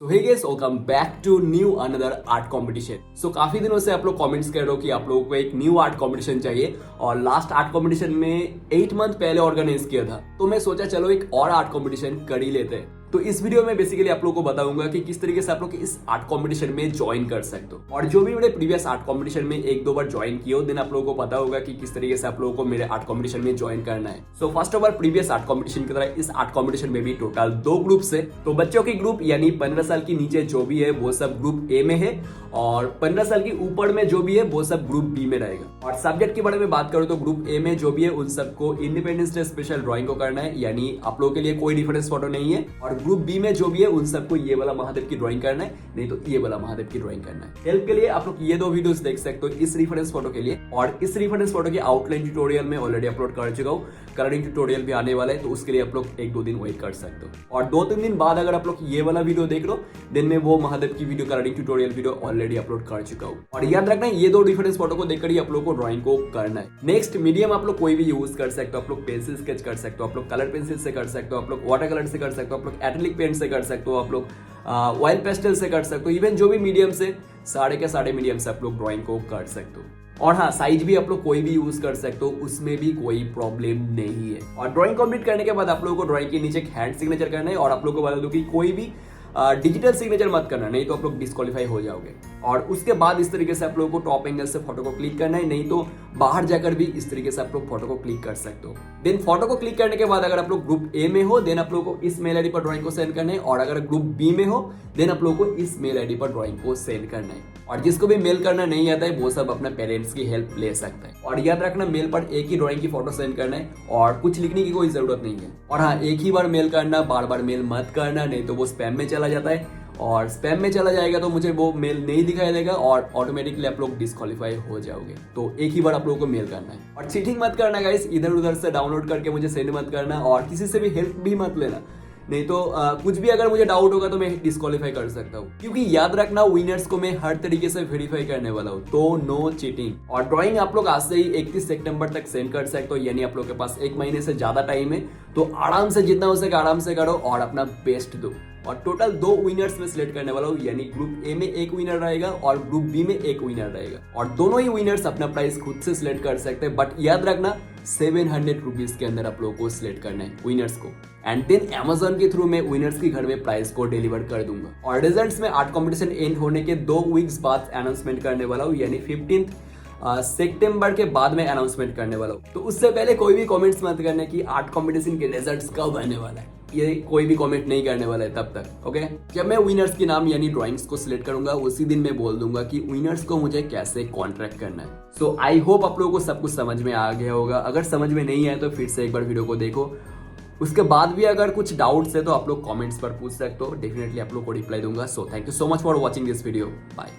तो hey guys, welcome back to new another art competition. So काफी दिनों से आप लोग कमेंट्स कर रहे हो कि आप लोगों को एक न्यू आर्ट कंपटीशन चाहिए और लास्ट आर्ट कंपटीशन में 8 मंथ पहले ऑर्गेनाइज किया था, तो मैं सोचा चलो एक और आर्ट कंपटीशन कर ही लेते हैं। तो इस वीडियो में बेसिकली आप लोगों को बताऊंगा कि किस तरीके से आप लोग इस आर्ट कंपटीशन में ज्वाइन कर सकते हो। और जो भी मेरे प्रीवियस आर्ट कंपटीशन में एक दो बार ज्वाइन किए हो, दिन आप लोगों को पता होगा कि किस तरीके से आप लोगों को मेरे आर्ट कंपटीशन में ज्वाइन करना है। So first of all, previous art competition की तरह इस आर्ट कंपटीशन में भी टोटल 2 ग्रुप्स है। तो बच्चों के ग्रुप यानी 15 साल के नीचे जो भी है वो सब ग्रुप ए में है, और 15 साल के ऊपर में जो भी है वो सब ग्रुप बी में रहेगा। और सब्जेक्ट के बारे में बात करूं तो ग्रुप ए में जो भी है उन सबको इंडिपेंडेंस डे स्पेशल ड्राइंग को करना है, यानी आप लोगों के लिए कोई डिफरेंस फोटो नहीं है। और ग्रुप बी में जो भी है उन सबको ये वाला महादेव की ड्राइंग करना है, नहीं तो ये वाला महादेव की ड्राइंग करना है। हेल्प के लिए आप लोग ये 2 वीडियोस देख सकते हो इस रेफरेंस फोटो के लिए, और इस रेफरेंस फोटो के आउटलाइन ट्यूटोरियल में ऑलरेडी अपलोड कर चुका हूँ। कलरिंग ट्यूटोरियल भी आने वाला है, तो उसके लिए आप लोग 1-2 दिन वेट कर सकते हो। और 2-3 दिन बाद अगर आप लोग ये वाला वीडियो देख लो, दिन में वो महादेव की video colouring tutorial video already upload कर चुका हूँ। और याद रखना, ये 2 डिफरेंस फोटो को देखकर ही आप लोग को ड्राइंग को करना है। नेक्स्ट मीडियम आप लोग कोई भी यूज कर सकते हो। आप लोग पेंसिल स्केच कर सकते हो, आप लोग कलर पेंसिल से कर सकते हो, आप लोग वाटर कलर से कर सकते हो, आप लोग एक्रिलिक पेंट से कर सकते हो, आप लोग ऑयल पेस्टल से कर सकते हो। इवन जो भी मीडियम से साढ़े के साढ़े मीडियम से आप लोग ड्राइंग को कर सकते हो। और हाँ, साइज भी आप लोग कोई भी यूज कर सकते हो, उसमें भी कोई प्रॉब्लम नहीं है। और ड्राइंग कंप्लीट करने के बाद आप लोगों को ड्राइंग के नीचे एक हैंड सिग्नेचर करना है। और आप लोग को बता दो कि कोई भी डिजिटल सिग्नेचर मत करना, नहीं तो आप लोग डिस्क्वालीफाई हो जाओगे। और उसके बाद इस तरीके से आप लोगों को टॉप एंगल से फोटो को क्लिक करना है, नहीं तो बाहर जाकर भी इस तरीके से आप लोग फोटो को क्लिक कर सकते हो। देन फोटो को क्लिक करने के बाद अगर आप लोग ग्रुप ए में हो, देन आप लोगों को इस मेल आईडी पर ड्राइंग को सेंड करना है। और अगर ग्रुप बी में हो, देन आप लोगों को इस मेल आईडी पर ड्राइंग को सेंड करना है। और जिसको भी मेल करना नहीं आता है वो सब अपने पेरेंट्स की हेल्प ले सकता है। और याद रखना, मेल पर एक ही ड्राइंग की फोटो सेंड करना है और कुछ लिखने की कोई जरूरत नहीं है। और हाँ, एक ही बार मेल करना, बार बार मेल मत करना, नहीं तो वो स्पैम में चला जाता है। और स्पैम में चला जाएगा तो मुझे वो मेल नहीं दिखाई देगा और ऑटोमेटिकली आप लोग डिस्क्वालीफाई हो जाओगे। तो एक ही बार आप लोगों को मेल करना है। और चीटिंग मत करना गाइस, इधर उधर से डाउनलोड करके मुझे सेंड मत करना, और किसी से भी हेल्प भी मत लेना, नहीं तो कुछ भी अगर मुझे डाउट होगा तो मैं डिस्क्वालीफाई कर सकता हूँ। क्योंकि याद रखना, विनर्स को मैं हर तरीके से वेरीफाई करने वाला हूँ, तो नो चीटिंग। और ड्राइंग आप लोग आज से ही 31 सितंबर तक सेंड कर सकते हो, यानी आप लोग के पास 1 महीने से ज्यादा टाइम है। तो आराम से, जितना हो सके आराम से करो और अपना बेस्ट दो। और टोटल 2 विनर्स में सिलेक्ट करने वाला हूँ, यानी ग्रुप ए में एक विनर रहेगा और ग्रुप बी में एक विनर रहेगा। और दोनों ही विनर्स अपना प्राइस खुद से सिलेक्ट कर सकते हैं, बट याद रखना 700 रुपीज के अंदर आप लोगों को सिलेक्ट करना है विनर्स को। एंड देन Amazon के थ्रू मैं विनर्स के घर में प्राइस को डिलीवर कर दूंगा। और रिजल्ट्स में आर्ट कंपटीशन एंड होने के 2 वीक्स बाद अनाउंसमेंट करने वाला हूँ, यानी 15 सितंबर के बाद में अनाउंसमेंट करने वाला हूँ। तो उससे पहले कोई भी कमेंट्स मत करने कि आर्ट कंपटीशन के रिजल्ट्स कब आने वाला है, ये कोई भी कमेंट नहीं करने वाला है तब तक। ओके, जब मैं विनर्स के नाम यानी ड्राइंग्स को सिलेक्ट करूंगा, उसी दिन मैं बोल दूंगा कि विनर्स को मुझे कैसे कॉन्ट्रैक्ट करना है। सो आई होप आप लोगों को सब कुछ समझ में आ गया होगा। अगर समझ में नहीं आया तो फिर से एक बार वीडियो को देखो। उसके बाद भी अगर कुछ डाउट्स है तो आप लोग कमेंट्स पर पूछ सकते हो, डेफिनेटली आप लोग को रिप्लाई दूंगा। So thank you so much for watching this video. Bye.